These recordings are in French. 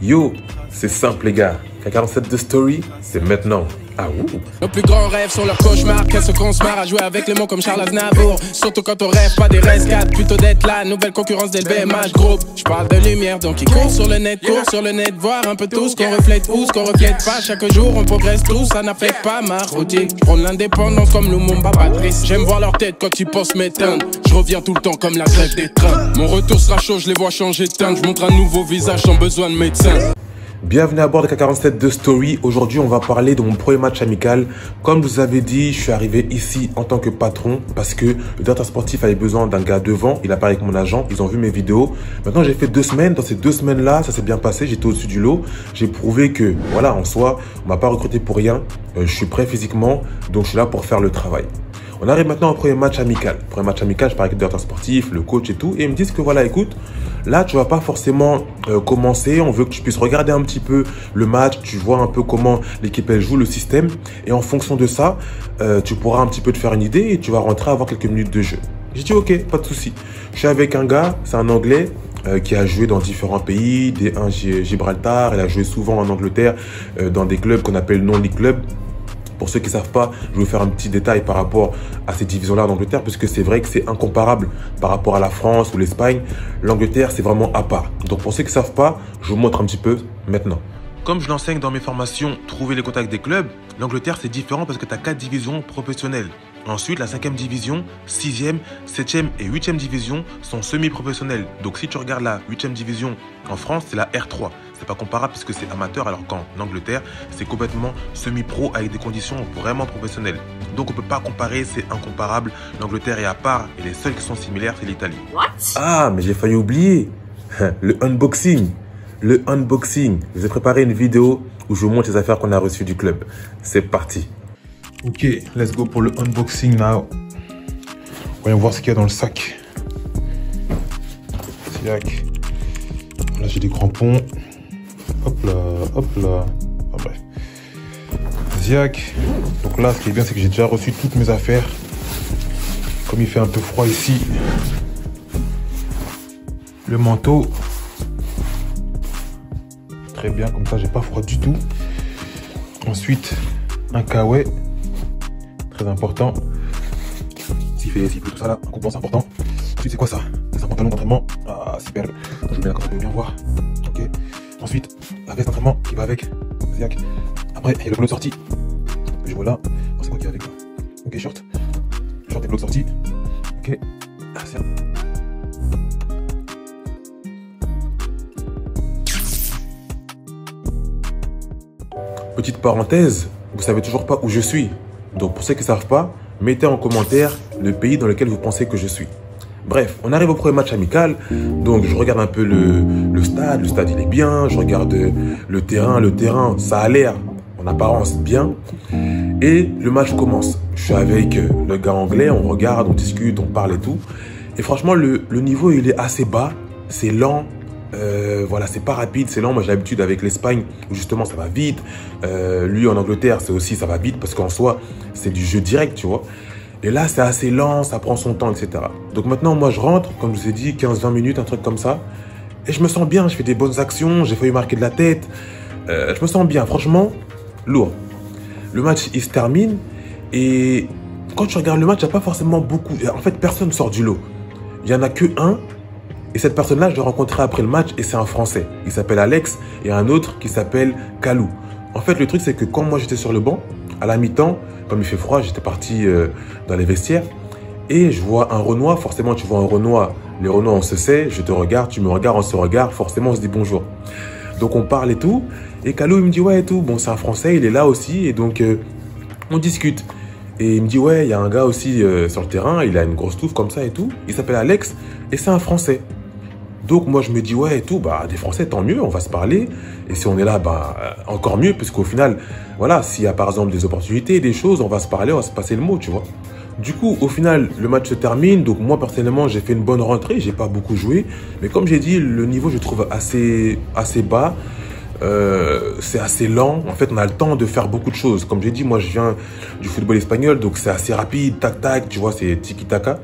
Yo, c'est simple les gars. K47 de Story, c'est maintenant. Ah ouh. Nos plus grands rêves sont leurs cauchemars. Qu'est-ce qu'on se marre à jouer avec les mots comme Charles Aznavour. Surtout quand on rêve pas des rescades, plutôt d'être la nouvelle concurrence des LVMH Group. Je parle de lumière, donc ils courent sur le net, voir un peu tout ce qu'on reflète ou ce qu'on reflète pas. Chaque jour on progresse tous, ça n'affecte pas ma routine. Prône l'indépendance comme Lumumba Patrice. J'aime voir leur tête quand ils pensent m'éteindre. Je reviens tout le temps comme la grève des trains. Mon retour sera chaud, je les vois changer de teinte. Je montre un nouveau visage sans besoin de médecin. Bienvenue à bord de K47 de Story. Aujourd'hui, on va parler de mon premier match amical. Comme je vous avais dit, je suis arrivé ici en tant que patron parce que le directeur sportif avait besoin d'un gars devant. Il a parlé avec mon agent, ils ont vu mes vidéos. Maintenant, j'ai fait 2 semaines. Dans ces 2 semaines-là, ça s'est bien passé. J'étais au-dessus du lot. J'ai prouvé que, voilà, en soi, on m'a pas recruté pour rien. Je suis prêt physiquement, donc je suis là pour faire le travail. On arrive maintenant au premier match amical. Premier match amical, je parle avec le directeur sportif, le coach et tout. Et ils me disent que voilà, écoute, là, tu vas pas forcément commencer. On veut que tu puisses regarder un petit peu le match. Tu vois un peu comment l'équipe, elle joue, le système. Et en fonction de ça, tu pourras un petit peu te faire une idée et tu vas rentrer avoir quelques minutes de jeu. J'ai dit, ok, pas de souci. Je suis avec un gars, c'est un Anglais. Qui a joué dans différents pays, Gibraltar. Il a joué souvent en Angleterre dans des clubs qu'on appelle non-league clubs. Pour ceux qui ne savent pas, je vais vous faire un petit détail par rapport à ces divisions-là en Angleterre, puisque c'est vrai que c'est incomparable par rapport à la France ou l'Espagne. L'Angleterre, c'est vraiment à part. Donc pour ceux qui ne savent pas, je vous montre un petit peu maintenant. Comme je l'enseigne dans mes formations, trouver les contacts des clubs, l'Angleterre, c'est différent parce que tu as 4 divisions professionnelles. Ensuite, la 5e division, 6e, 7e et 8e division sont semi-professionnelles. Donc si tu regardes la 8e division en France, c'est la R3. C'est pas comparable puisque c'est amateur, alors qu'en Angleterre, c'est complètement semi-pro avec des conditions vraiment professionnelles. Donc on peut pas comparer, c'est incomparable. L'Angleterre est à part et les seuls qui sont similaires, c'est l'Italie. Ah, mais j'ai failli oublier le unboxing. Le unboxing. Je vous ai préparé une vidéo où je vous montre les affaires qu'on a reçues du club. C'est parti. Ok, let's go pour le unboxing now. Voyons voir ce qu'il y a dans le sac. Ziak. Là, j'ai des crampons. Hop là, hop là. Ah, bref. Ziak. Donc là, ce qui est bien, c'est que j'ai déjà reçu toutes mes affaires. Comme il fait un peu froid ici. Le manteau. Très bien, comme ça, j'ai pas froid du tout. Ensuite, un kawaii. Très important. S'il pleut, tout ça là, un coupon, c'est important. Ensuite, c'est quoi ça? C'est un pantalon d'entraînement. Ah, super. Je mets là comme ça, vous pouvez bien voir. Ok. Ensuite, la veste d'entraînement qui va avec. Ziak. Après, il y a le polo de sortie. Je vois là. Oh, c'est quoi qui va avec là? Ok, short. Short et polo de sortie. Ok. Ah, c'est un... Petite parenthèse, vous savez toujours pas où je suis. Donc pour ceux qui ne savent pas, mettez en commentaire le pays dans lequel vous pensez que je suis. Bref, on arrive au premier match amical. Donc je regarde un peu le stade. Le stade, il est bien. Je regarde le terrain, ça a l'air en apparence bien. Et le match commence. Je suis avec le gars anglais, on regarde, on discute, on parle et tout. Et franchement, le niveau, il est assez bas. C'est lent. Voilà, c'est pas rapide, c'est lent. Moi, j'ai l'habitude avec l'Espagne où justement ça va vite. Lui en Angleterre, c'est aussi ça va vite parce qu'en soi, c'est du jeu direct, tu vois. Et là, c'est assez lent, ça prend son temps, etc. Donc maintenant, moi, je rentre, comme je vous ai dit, 15-20 minutes, un truc comme ça. Et je me sens bien, je fais des bonnes actions, j'ai failli marquer de la tête. Je me sens bien, franchement, lourd. Le match, il se termine. Et quand tu regardes le match, il n'y a pas forcément beaucoup. En fait, personne ne sort du lot. Il n'y en a que un. Et cette personne-là, je l'ai rencontré après le match et c'est un Français. Il s'appelle Alex et un autre qui s'appelle Kalou. En fait, le truc, c'est que quand moi, j'étais sur le banc, à la mi-temps, comme il fait froid, j'étais parti dans les vestiaires et je vois un Renoir. Forcément, tu vois un Renoir. Les Renois, on se sait. Je te regarde, tu me regardes, on se regarde. Forcément, on se dit bonjour. Donc, on parle et tout. Et Kalou, il me dit, ouais, et tout. Bon, c'est un Français, il est là aussi. Et donc, on discute. Et il me dit, ouais, il y a un gars aussi sur le terrain. Il a une grosse touffe comme ça et tout. Il s'appelle Alex et c'est un Français. Donc moi je me dis ouais et tout, bah des Français tant mieux, on va se parler. Et si on est là, bah encore mieux, puisqu'au final, voilà, s'il y a par exemple des opportunités, des choses, on va se parler, on va se passer le mot, tu vois. Du coup, au final, le match se termine. Donc moi personnellement, j'ai fait une bonne rentrée, j'ai pas beaucoup joué. Mais comme j'ai dit, le niveau je trouve assez bas. C'est assez lent. En fait, on a le temps de faire beaucoup de choses. Comme j'ai dit, moi je viens du football espagnol, donc c'est assez rapide, tac tac, tu vois, c'est tiki-taka.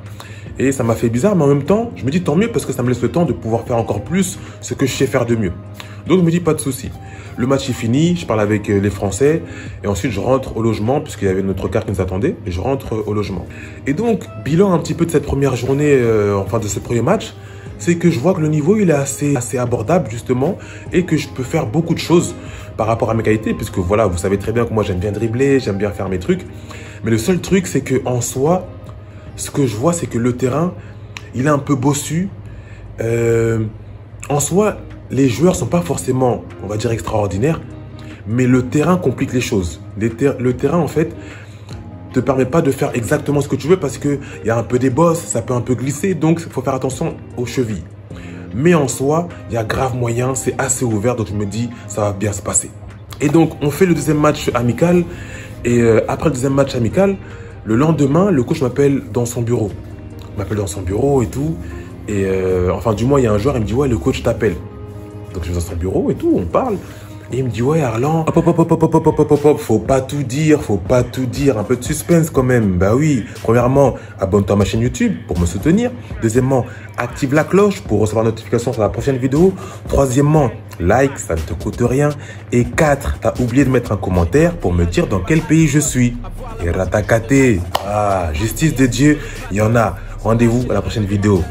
Et ça m'a fait bizarre, mais en même temps, je me dis tant mieux parce que ça me laisse le temps de pouvoir faire encore plus ce que je sais faire de mieux. Donc je me dis pas de souci. Le match est fini, je parle avec les Français et ensuite je rentre au logement puisqu'il y avait notre car qui nous attendait et je rentre au logement. Et donc, bilan un petit peu de cette première journée, enfin de ce premier match, c'est que je vois que le niveau il est assez abordable justement et que je peux faire beaucoup de choses par rapport à mes qualités puisque voilà, vous savez très bien que moi j'aime bien dribbler, j'aime bien faire mes trucs. Mais le seul truc c'est que en soi, ce que je vois c'est que le terrain, il est un peu bossu. En soi, les joueurs sont pas forcément, on va dire, extraordinaires, mais le terrain complique les choses. Le terrain, en fait, te permet pas de faire exactement ce que tu veux parce qu'il y a un peu des bosses, ça peut un peu glisser, donc il faut faire attention aux chevilles. Mais en soi, il y a grave moyen, c'est assez ouvert, donc je me dis, ça va bien se passer. Et donc, on fait le deuxième match amical, et après le deuxième match amical, le lendemain, le coach m'appelle dans son bureau. Il m'appelle dans son bureau et tout, et enfin, du moins, il y a un joueur, il me dit, ouais, le coach t'appelle. Donc je vais dans son bureau et tout, on parle. Et il me dit, ouais, Arlan, faut pas tout dire, un peu de suspense quand même. Bah oui, premièrement, abonne-toi à ma chaîne YouTube pour me soutenir. Deuxièmement, active la cloche pour recevoir une notification sur la prochaine vidéo. Troisièmement, like, ça ne te coûte rien. Et 4, t'as oublié de mettre un commentaire pour me dire dans quel pays je suis. Et ratakate, justice de Dieu, il y en a. Rendez-vous à la prochaine vidéo.